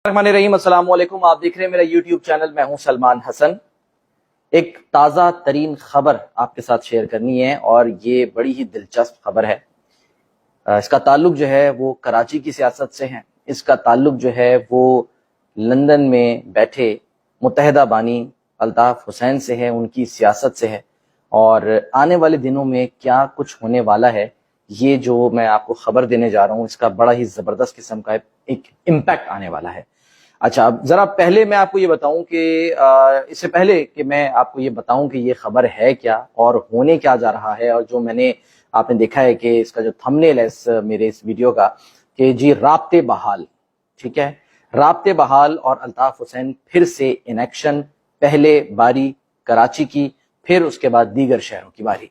الرحمن الرحیم، السلام علیکم۔ آپ دیکھ رہے ہیں میرا یوٹیوب چینل، میں ہوں سلمان حسن۔ ایک تازہ ترین خبر آپ کے ساتھ شیئر کرنی ہے اور یہ بڑی ہی دلچسپ خبر ہے۔ اس کا تعلق جو ہے وہ کراچی کی سیاست سے ہے۔ اس کا تعلق جو ہے وہ لندن میں بیٹھے متحدہ بانی الطاف حسین سے ہے، ان کی سیاست سے ہے، اور آنے والے دنوں میں کیا کچھ ہونے والا ہے یہ جو میں آپ کو خبر دینے جا رہا ہوں، اس کا بڑا ہی زبردست قسم کا ایک امپیکٹ آنے والا ہے۔ اچھا، اب ذرا پہلے میں آپ کو یہ بتاؤں کہ اس سے پہلے کہ میں آپ کو یہ بتاؤں کہ یہ خبر ہے کیا اور ہونے کیا جا رہا ہے، اور جو آپ نے دیکھا ہے کہ اس کا جو تھمبنیل ہے میرے اس ویڈیو کا کہ جی رابطے بحال، ٹھیک ہے، رابطے بحال اور الطاف حسین پھر سے ان ایکشن، پہلے باری کراچی کی، پھر اس کے بعد دیگر شہروں کی باری۔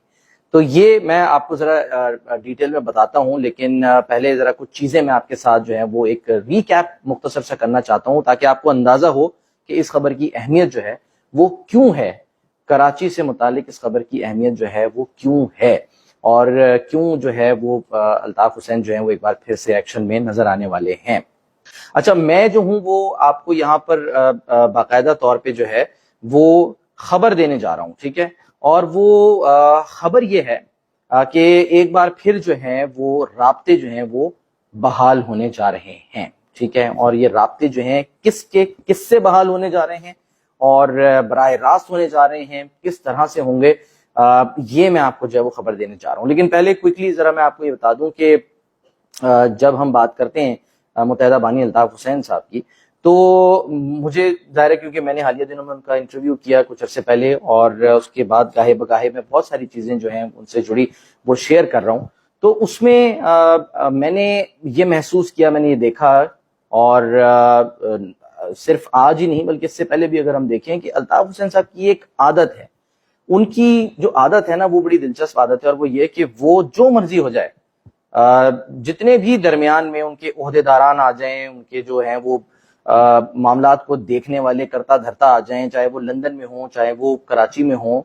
تو یہ میں آپ کو ذرا ڈیٹیل میں بتاتا ہوں، لیکن پہلے ذرا کچھ چیزیں میں آپ کے ساتھ جو ہے وہ ایک ریکیپ مختصر سے کرنا چاہتا ہوں تاکہ آپ کو اندازہ ہو کہ اس خبر کی اہمیت جو ہے وہ کیوں ہے، کراچی سے متعلق اس خبر کی اہمیت جو ہے وہ کیوں ہے، اور کیوں جو ہے وہ الطاف حسین جو ہے وہ ایک بار پھر سے ایکشن میں نظر آنے والے ہیں۔ اچھا، میں جو ہوں وہ آپ کو یہاں پر باقاعدہ طور پہ جو ہے وہ خبر دینے جا رہا ہوں، ٹھیک ہے، اور وہ خبر یہ ہے کہ ایک بار پھر جو ہے وہ رابطے جو ہیں وہ بحال ہونے جا رہے ہیں، ٹھیک ہے، اور یہ رابطے جو ہیں کس سے بحال ہونے جا رہے ہیں اور براہ راست ہونے جا رہے ہیں، کس طرح سے ہوں گے، یہ میں آپ کو جو ہے وہ خبر دینے جا رہا ہوں۔ لیکن پہلے کوئکلی ذرا میں آپ کو یہ بتا دوں کہ جب ہم بات کرتے ہیں متحدہ بانی الطاف حسین صاحب کی، تو مجھے ظاہر ہے کیونکہ میں نے حالیہ دنوں میں ان کا انٹرویو کیا کچھ عرصے پہلے، اور اس کے بعد گاہے بگاہے میں بہت ساری چیزیں جو ہیں ان سے جڑی وہ شیئر کر رہا ہوں، تو اس میں میں نے یہ محسوس کیا، میں نے یہ دیکھا، اور صرف آج ہی نہیں بلکہ اس سے پہلے بھی اگر ہم دیکھیں کہ الطاف حسین صاحب کی ایک عادت ہے، ان کی جو عادت ہے نا وہ بڑی دلچسپ عادت ہے، اور وہ یہ کہ وہ جو مرضی ہو جائے، جتنے بھی درمیان میں ان کے عہدیداران آ جائیں، ان کے جو ہیں وہ معاملات کو دیکھنے والے کرتا دھرتا آ جائیں، چاہے وہ لندن میں ہوں چاہے وہ کراچی میں ہوں،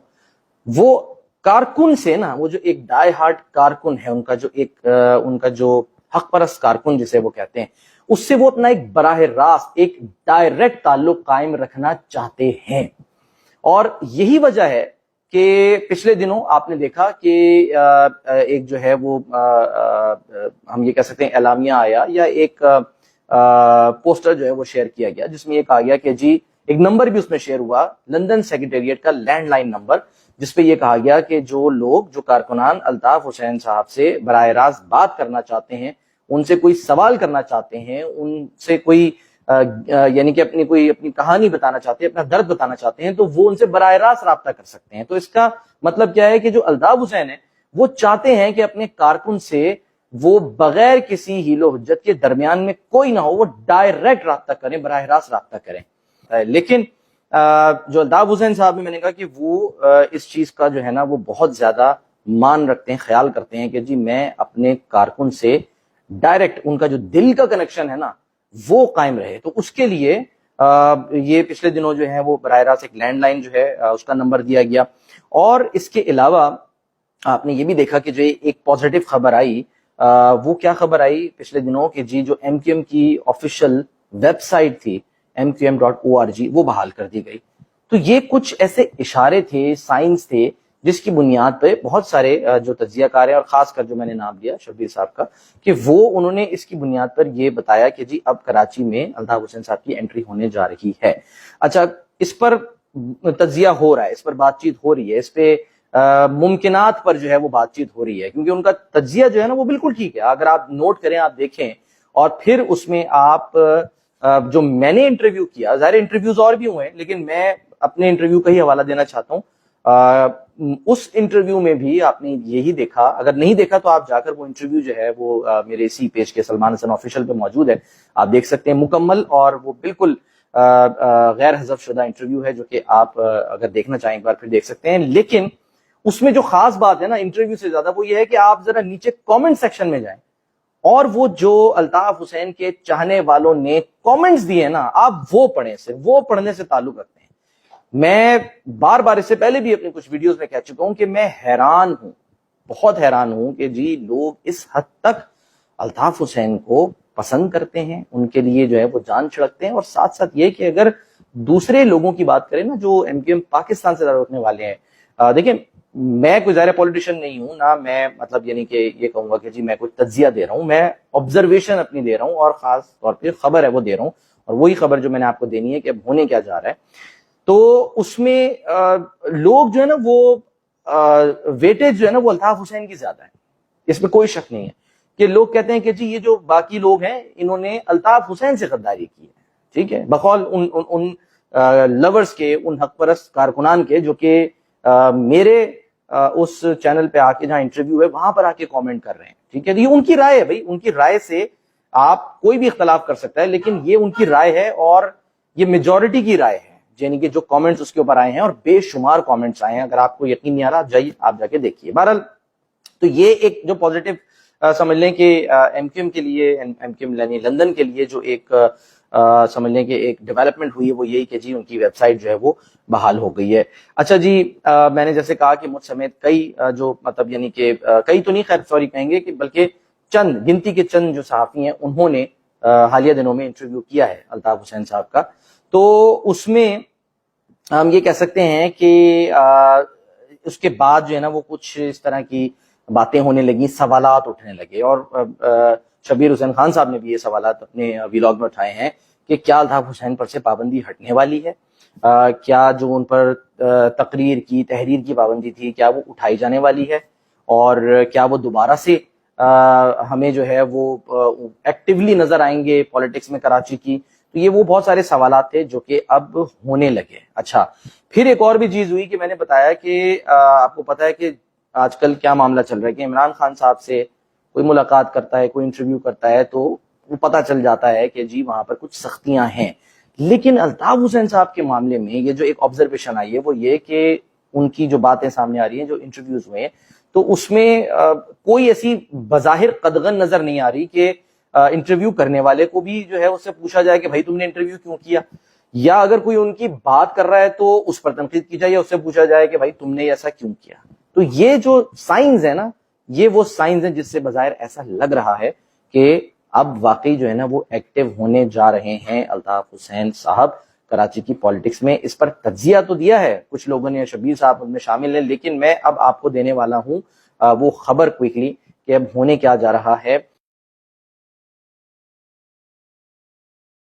وہ کارکن سے نا، وہ جو ایک ڈائی ہارٹ کارکن ہے، ان کا جو حق پرست کارکن جسے وہ کہتے ہیں، اس سے وہ اپنا ایک براہ راست ایک ڈائریکٹ تعلق قائم رکھنا چاہتے ہیں۔ اور یہی وجہ ہے کہ پچھلے دنوں آپ نے دیکھا کہ ایک جو ہے وہ ہم یہ کہہ سکتے ہیں اعلامیہ آیا، یا ایک پوسٹر جو ہے وہ شیئر کیا گیا، جس میں یہ کہا گیا کہ جی ایک نمبر بھی اس میں شیئر ہوا، لندن سیکریٹریٹ کا لینڈ لائن نمبر، جس پہ یہ کہا گیا کہ جو لوگ، جو کارکنان الطاف حسین صاحب سے براہ راست بات کرنا چاہتے ہیں، ان سے کوئی سوال کرنا چاہتے ہیں، ان سے کوئی یعنی کہ اپنی کہانی بتانا چاہتے ہیں، اپنا درد بتانا چاہتے ہیں، تو وہ ان سے براہ راست رابطہ کر سکتے ہیں۔ تو اس کا مطلب کیا ہے کہ جو الطاف حسین ہیں وہ چاہتے ہیں کہ اپنے کارکن سے وہ بغیر کسی ہیل و حجت کے درمیان میں کوئی نہ ہو، وہ ڈائریکٹ رابطہ کریں، براہ راست رابطہ کریں۔ لیکن جو الطاف حسین صاحب نے، میں نے کہا کہ وہ اس چیز کا جو ہے نا وہ بہت زیادہ مان رکھتے ہیں، خیال کرتے ہیں کہ جی میں اپنے کارکن سے ڈائریکٹ ان کا جو دل کا کنیکشن ہے نا وہ قائم رہے۔ تو اس کے لیے یہ پچھلے دنوں جو ہے وہ براہ راست ایک لینڈ لائن جو ہے اس کا نمبر دیا گیا، اور اس کے علاوہ آپ نے یہ بھی دیکھا کہ جو ایک پازیٹیو خبر آئی، وہ کیا خبر آئی پچھلے دنوں کہ جی جو MQM کی آفیشیل ویب سائٹ تھی mqm.org وہ بحال کر دی گئی۔ تو یہ کچھ ایسے اشارے تھے، سائنس تھے، جس کی بنیاد پہ بہت سارے جو تجزیہ کار ہیں، اور خاص کر جو میں نے نام لیا شبیر صاحب کا، کہ وہ انہوں نے اس کی بنیاد پر یہ بتایا کہ جی اب کراچی میں الطاف حسین صاحب کی انٹری ہونے جا رہی ہے۔ اچھا، اس پر تجزیہ ہو رہا ہے، اس پر بات چیت ہو رہی ہے، اس پہ ممکنات پر جو ہے وہ بات چیت ہو رہی ہے، کیونکہ ان کا تجزیہ جو ہے نا وہ بالکل ٹھیک ہے۔ اگر آپ نوٹ کریں، آپ دیکھیں، اور پھر اس میں آپ جو میں نے انٹرویو کیا، ظاہر انٹرویوز اور بھی ہوئے ہیں، لیکن میں اپنے انٹرویو کا ہی حوالہ دینا چاہتا ہوں۔ اس انٹرویو میں بھی آپ نے یہی دیکھا، اگر نہیں دیکھا تو آپ جا کر وہ انٹرویو جو ہے وہ میرے اسی پیج کے سلمان حسن آفیشیل پہ موجود ہے، آپ دیکھ سکتے ہیں مکمل، اور وہ بالکل غیر حذف شدہ انٹرویو ہے، جو کہ آپ اگر دیکھنا چاہیں ایک بار پھر دیکھ سکتے ہیں۔ لیکن اس میں جو خاص بات ہے نا انٹرویو سے زیادہ، وہ یہ ہے کہ آپ ذرا نیچے کامنٹ سیکشن میں جائیں، اور وہ جو الطاف حسین کے چاہنے والوں نے کامنٹس دیے نا، آپ وہ پڑھیں، صرف وہ پڑھنے سے تعلق رکھتے ہیں۔ میں بار بار اس سے پہلے بھی اپنی کچھ ویڈیوز میں کہہ چکا ہوں کہ میں حیران ہوں، بہت حیران ہوں کہ جی لوگ اس حد تک الطاف حسین کو پسند کرتے ہیں, ان کے لیے جو ہے وہ جان چھڑکتے ہیں. اور ساتھ ساتھ یہ کہ اگر دوسرے لوگوں کی بات کریں نا جو ایم کیو ایم پاکستان سے تعلق رکھنے والے ہیں, دیکھیں میں کوئی ظاہر پولیٹیشین نہیں ہوں, نہ میں مطلب یعنی کہ یہ کہوں گا کہ جی میں کوئی تجزیہ دے رہا ہوں, میں آبزرویشن اپنی دے رہا ہوں اور خاص طور پہ خبر ہے وہ دے رہا ہوں, اور وہی خبر جو میں نے آپ کو دینی ہے کہ اب ہونے کیا جا رہا ہے. تو اس میں لوگ جو ہے نا وہ ویٹیج جو ہے نا وہ الطاف حسین کی زیادہ ہے, اس میں کوئی شک نہیں ہے کہ لوگ کہتے ہیں کہ جی یہ جو باقی لوگ ہیں انہوں نے الطاف حسین سے غداری کی ہے, ٹھیک ہے, بقول ان لورز کے, ان حق پرست کارکنان کے جو کہ میرے اس چینل پہ آ کے جہاں انٹرویو ہے وہاں پر آ کے کامنٹ کر رہے ہیں, ٹھیک ہے. یہ ان کی رائے ہے بھائی, ان کی رائے سے آپ کوئی بھی اختلاف کر سکتا ہے, لیکن یہ ان کی رائے ہے اور یہ میجورٹی کی رائے ہے, یعنی کہ جو کامنٹس اس کے اوپر آئے ہیں, اور بے شمار کامنٹس آئے ہیں. اگر آپ کو یقین نہیں آ رہا جائیے آپ جا کے دیکھیے. بہرحال تو یہ ایک جو پازیٹو سمجھ لیں کہ ایم کیو ایم کے لیے, ایم کیو ایم یعنی لندن کے لیے جو ایک سمجھ لیں کہ ایک ڈیولپمنٹ ہوئی ہے وہ یہی کہ جی ان کی ویب سائٹ جو ہے وہ بحال ہو گئی ہے. اچھا جی, میں نے جیسے کہا کہ مجھ سمیت کئی جو مطلب یعنی کہ کئی تو نہیں خیر سوری کہیں گے کہ بلکہ چند گنتی کے چند جو صحافی ہیں انہوں نے حالیہ دنوں میں انٹرویو کیا ہے الطاف حسین صاحب کا. تو اس میں ہم یہ کہہ سکتے ہیں کہ اس کے بعد جو ہے نا وہ کچھ اس طرح کی باتیں ہونے لگیں, سوالات اٹھنے لگے, اور شبیر حسین خان صاحب نے بھی یہ سوالات اپنے ویلاگ میں اٹھائے ہیں کہ کیا الطاف حسین پر سے پابندی ہٹنے والی ہے, کیا جو ان پر تقریر کی تحریر کی پابندی تھی کیا وہ اٹھائی جانے والی ہے, اور کیا وہ دوبارہ سے ہمیں جو ہے وہ ایکٹیولی نظر آئیں گے پالیٹکس میں کراچی کی. تو یہ وہ بہت سارے سوالات تھے جو کہ اب ہونے لگے. اچھا, پھر ایک اور بھی چیز ہوئی کہ میں نے بتایا کہ آپ کو پتا ہے کہ آج کل کیا معاملہ چل رہا ہے کہ عمران خان صاحب سے کوئی ملاقات کرتا ہے, کوئی انٹرویو کرتا ہے تو وہ پتا چل جاتا ہے کہ جی وہاں پر کچھ سختیاں ہیں. لیکن الطاف حسین صاحب کے معاملے میں یہ جو ایک آبزرویشن آئی ہے وہ یہ کہ ان کی جو باتیں سامنے آ رہی ہیں, جو انٹرویوز ہوئے ہیں, تو اس میں کوئی ایسی بظاہر قدغن نظر نہیں آ رہی کہ انٹرویو کرنے والے کو بھی جو ہے اس سے پوچھا جائے کہ بھائی تم نے انٹرویو کیوں کیا, یا اگر کوئی ان کی بات کر رہا ہے تو اس پر تنقید کی جائے, یا اس سے پوچھا جائے کہ بھائی تم نے ایسا کیوں کیا. تو یہ جو سائنز ہے نا, یہ وہ سائنز ہیں جس سے بظاہر ایسا لگ رہا ہے کہ اب واقعی جو ہے نا وہ ایکٹیو ہونے جا رہے ہیں الطاف حسین صاحب کراچی کی پالیٹکس میں. اس پر تجزیہ تو دیا ہے کچھ لوگوں نے, شبیر صاحب ان میں شامل ہیں, لیکن میں اب آپ کو دینے والا ہوں وہ خبر کوئکلی کہ اب ہونے کیا جا رہا ہے.